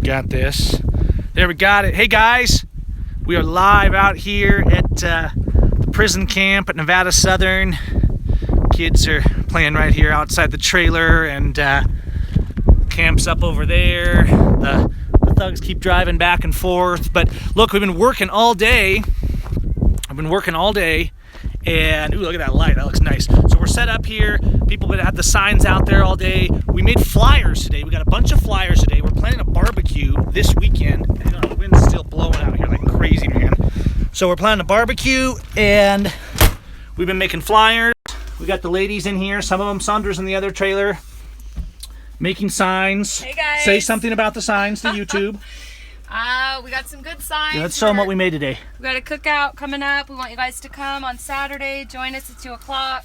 got this. There, we got it. Hey guys, we are live out here at the prison camp at Nevada Southern. Kids are playing right here outside the trailer, and camp's up over there. The thugs keep driving back and forth. But look, we've been working all day. And ooh, look at that light, that looks nice. So we're set up here. People have had the signs out there all day. We made flyers today. We got a bunch of flyers today. We're planning a barbecue this weekend. You know, the wind's still blowing out here like crazy, man. So we're planning a barbecue, and we've been making flyers. We got the ladies in here, some of them, Sandra's in the other trailer, making signs. Hey guys. Say something about the signs to YouTube. We got some good signs. Yeah, let's show them what we made today. We got a cookout coming up. We want you guys to come on Saturday. Join us at 2 o'clock.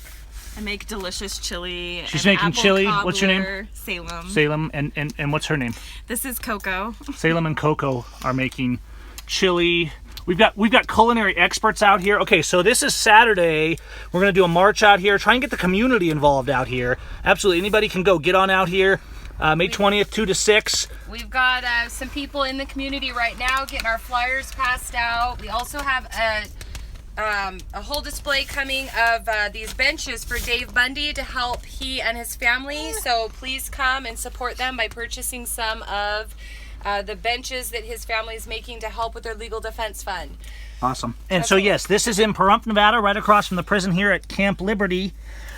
I make delicious chili. She's making chili. What's your name? Salem. Salem, and what's her name? This is Coco. Salem and Coco are making chili. We've got culinary experts out here. Okay, so this is Saturday. We're gonna do a march out here. Try and get the community involved out here. Absolutely, anybody can go. Get on out here. May 20th, 2 to 6. We've got some people in the community right now getting our flyers passed out. We also have a whole display coming of these benches for Dave Bundy to help he and his family. So please come and support them by purchasing some of the benches that his family is making to help with their legal defense fund. Awesome. And so yes, this is in Pahrump, Nevada, right across from the prison here at Camp Liberty.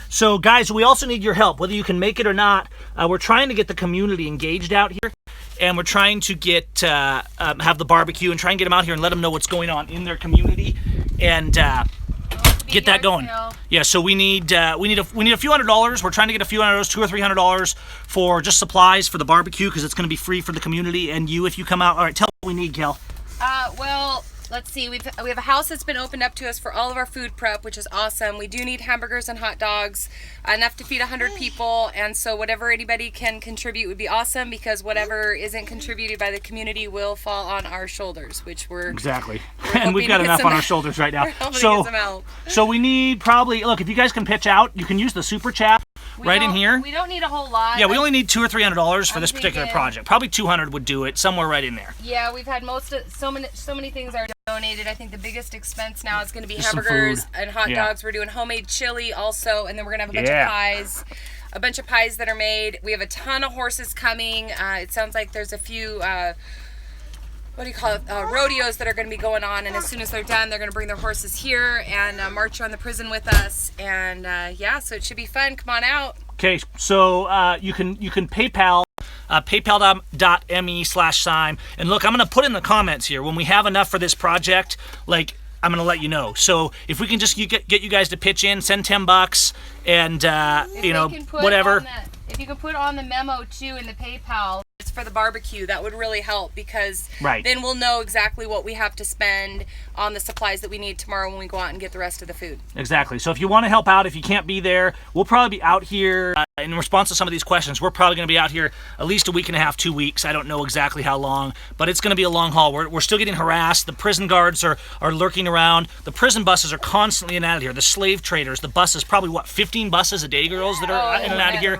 So guys, we also need your help, whether you can make it or not. We're trying to get the community engaged out here, and we're trying to get have the barbecue and try and get them out here and let them know what's going on in their community, and get that going. Yeah, so we need a few $100s. We're trying to get a few $100s, $200 or $300 for just supplies for the barbecue, because it's going to be free for the community and you if you come out. All right, tell me what we need, Kel. Well, let's see. We have a house that's been opened up to us for all of our food prep, which is awesome. We do need hamburgers and hot dogs, enough to feed 100 people, and so whatever anybody can contribute would be awesome, because whatever isn't contributed by the community will fall on our shoulders, which we're exactly. And we've got enough on our shoulders right now. So we need probably, look, if you guys can pitch out, you can use the super chat right in here. We don't need a whole lot. Yeah, we only need $200 or $300 for this particular project. Probably 200 would do it, somewhere right in there. Yeah, we've had so many things are donated. I think the biggest expense now is going to be hamburgers and hot dogs. We're doing homemade chili also, and then we're going to have a bunch of pies. A bunch of pies that are made. We have a ton of horses coming. It sounds like there's a few rodeos that are going to be going on, and as soon as they're done, they're going to bring their horses here and march around the prison with us, and yeah, so it should be fun. Come on out. Okay, so you can PayPal, paypal.me/Sime, and look, I'm going to put in the comments here when we have enough for this project, like, I'm going to let you know. So if we can just get you guys to pitch in, send $10, and you know, whatever. If you could put on the memo too in the PayPal, it's for the barbecue, that would really help, because then we'll know exactly what we have to spend on the supplies that we need tomorrow when we go out and get the rest of the food. Exactly. So if you want to help out, if you can't be there, we'll probably be out here in response to some of these questions. We're probably going to be out here at least a week and a half, 2 weeks. I don't know exactly how long, but it's going to be a long haul. We're still getting harassed. The prison guards are lurking around. The prison buses are constantly in and out of here. The slave traders, the buses, probably what, 15 buses a day, girls, that are in and out of here?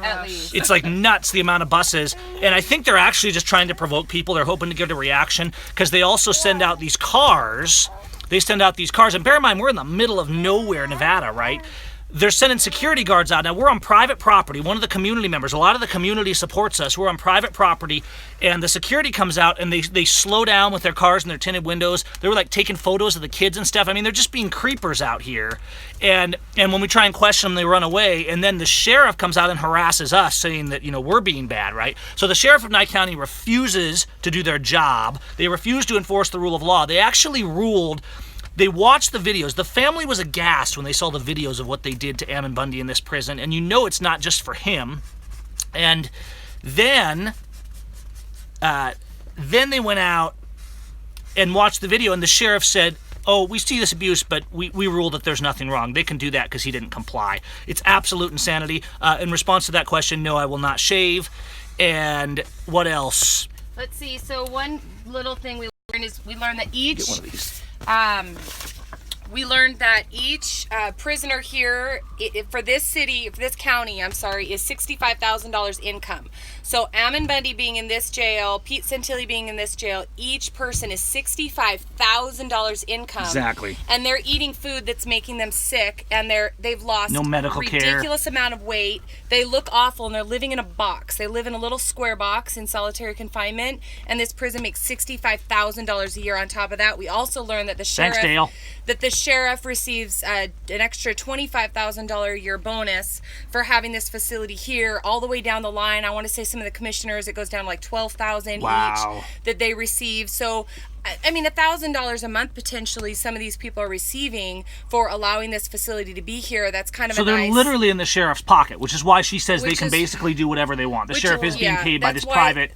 It's like nuts, the amount of buses. And I think they're actually just trying to provoke people. They're hoping to get a reaction, because they also send out these cars. They send out these cars, and bear in mind, we're in the middle of nowhere, Nevada, right? They're sending security guards out. Now, we're on private property. One of the community members, a lot of the community supports us. We're on private property, and the security comes out, and they slow down with their cars and their tinted windows. They were like taking photos of the kids and stuff. I mean, they're just being creepers out here. And when we try and question them, they run away. And then the sheriff comes out and harasses us, saying that, you know, we're being bad, right? So the sheriff of Nye County refuses to do their job. They refuse to enforce the rule of law. They actually ruled. They watched the videos. The family was aghast when they saw the videos of what they did to Ammon Bundy in this prison, and you know it's not just for him. And then they went out and watched the video, and the sheriff said, oh, we see this abuse, but we rule that there's nothing wrong. They can do that because he didn't comply. It's absolute insanity. In response to that question, no, I will not shave. And what else? Let's see. So one little thing we learned is we learned that each... Get one of these. We learned that each prisoner here for this county, is $65,000 income. So Ammon Bundy being in this jail, Pete Santilli being in this jail, each person is $65,000 income. Exactly. And they're eating food that's making them sick, and they've lost No medical care. ridiculous amount of weight. They look awful, and they're living in a box. They live in a little square box in solitary confinement, and this prison makes $65,000 a year. On top of that, we also learned that the Thanks, Dale. sheriff receives an extra $25,000 a year bonus for having this facility here all the way down the line. I want to say some of the commissioners, it goes down to like $12,000 Wow. each that they receive. So I mean, $1,000 a month potentially some of these people are receiving for allowing this facility to be here. That's kind of So they're literally in the sheriff's pocket, which is why she says they can basically do whatever they want. The sheriff is being paid by this private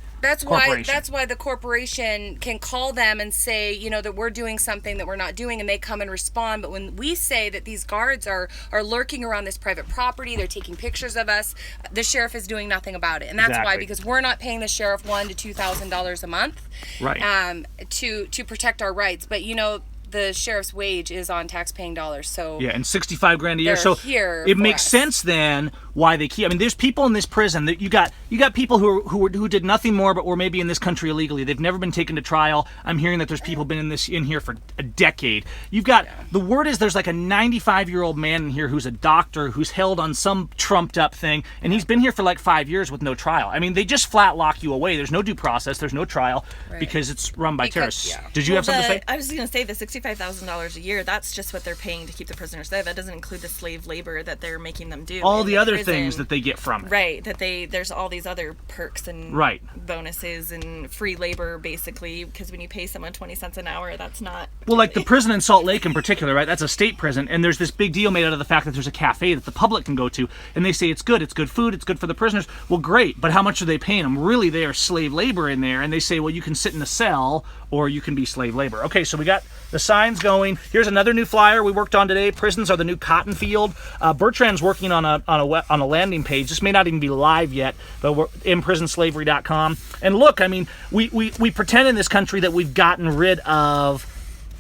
corporation. That's why the corporation can call them and say, you know, that we're doing something that we're not doing, and they come and respond. But when we say that these guards are lurking around this private property, they're taking pictures of us, the sheriff is doing nothing about it. And that's why, because we're not paying the sheriff $1,000 to $2,000 a month, right? To protect our rights. But you know, the sheriff's wage is on tax-paying dollars, so yeah, and $65,000 a year. So here it makes sense then why they keep. I mean, there's people in this prison that you got people who did nothing more but were maybe in this country illegally. They've never been taken to trial. I'm hearing that there's people been in here for a decade. You've got the word is there's like a 95-year-old man in here who's a doctor who's held on some trumped up thing, and he's been here for like 5 years with no trial. I mean, they just flat lock you away. There's no due process. There's no trial because it's run by terrorists. Yeah. Did you have something to say? I was going to say the $65,000 a year, that's just what they're paying to keep the prisoners there. That doesn't include the slave labor that they're making them do. All the other prison. things that they get from it. Right, there's all these other perks and bonuses and free labor, basically, because when you pay someone 20 cents an hour, that's not... Well, like the prison in Salt Lake in particular, right? That's a state prison, and there's this big deal made out of the fact that there's a cafe that the public can go to, and they say it's good food, it's good for the prisoners. Well, great, but how much are they paying them? Really, they are slave labor in there, and they say, well, you can sit in a cell, or you can be slave labor. Okay, so we got the signs going. Here's another new flyer we worked on today. Prisons are the new cotton field. Bertrand's working on a landing page. This may not even be live yet, but we're imprisonslavery.com. And look, I mean, we pretend in this country that we've gotten rid of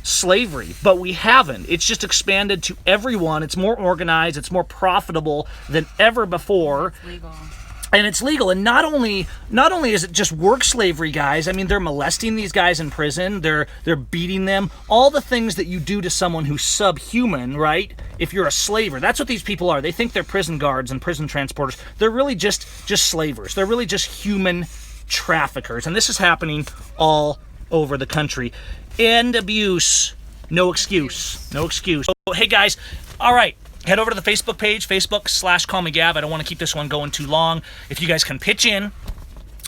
slavery, but we haven't. It's just expanded to everyone. It's more organized. It's more profitable than ever before. It's legal. And it's legal. And not only is it just work slavery, guys. I mean, they're molesting these guys in prison. They're beating them. All the things that you do to someone who's subhuman, right? If you're a slaver, that's what these people are. They think they're prison guards and prison transporters. They're really just slavers. They're really just human traffickers. And this is happening all over the country. End abuse. No excuse. No excuse. Oh, hey, guys. All right. Head over to the Facebook page, Facebook.com/CallMeGav. I don't want to keep this one going too long. If you guys can pitch in,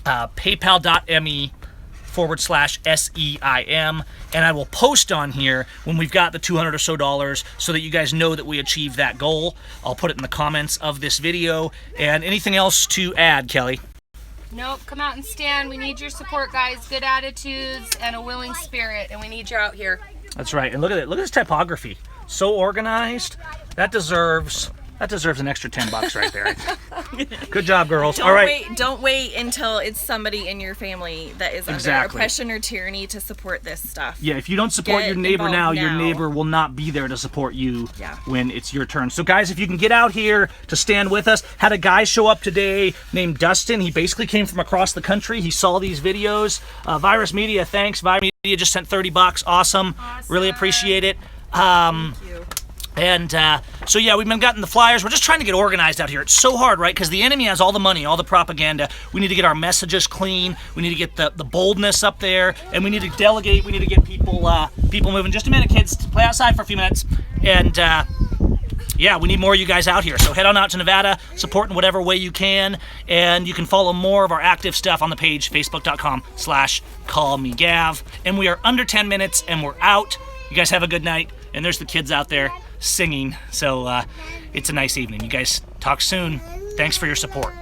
paypal.me/SEIM, and I will post on here when we've got the $200 or so so that you guys know that we achieved that goal. I'll put it in the comments of this video. And anything else to add, Kelly? Nope, come out and stand. We need your support, guys. Good attitudes and a willing spirit, and we need you out here. That's right. And look at it. Look at this typography. So organized. That deserves an extra $10 right there. Good job, girls. All right. Don't wait until it's somebody in your family that is under oppression or tyranny to support this stuff. Yeah, if you don't support your neighbor now, your neighbor will not be there to support you when it's your turn. So guys, if you can get out here to stand with us, had a guy show up today named Dustin. He basically came from across the country. He saw these videos. Virus Media, thanks. Virus Media just sent $30. Awesome. Really appreciate it. Thank you. And so yeah, we've been getting the flyers. We're just trying to get organized out here. It's so hard, right? Because the enemy has all the money, all the propaganda. We need to get our messages clean. We need to get the boldness up there, and we need to delegate. We need to get people moving. Just a minute, kids. Play outside for a few minutes. And yeah, we need more of you guys out here. So head on out to Nevada, support in whatever way you can, and you can follow more of our active stuff on the page, Facebook.com/CallMeGav. And we are under 10 minutes, and we're out. You guys have a good night. And there's the kids out there singing. So it's a nice evening. You guys talk soon. Thanks for your support.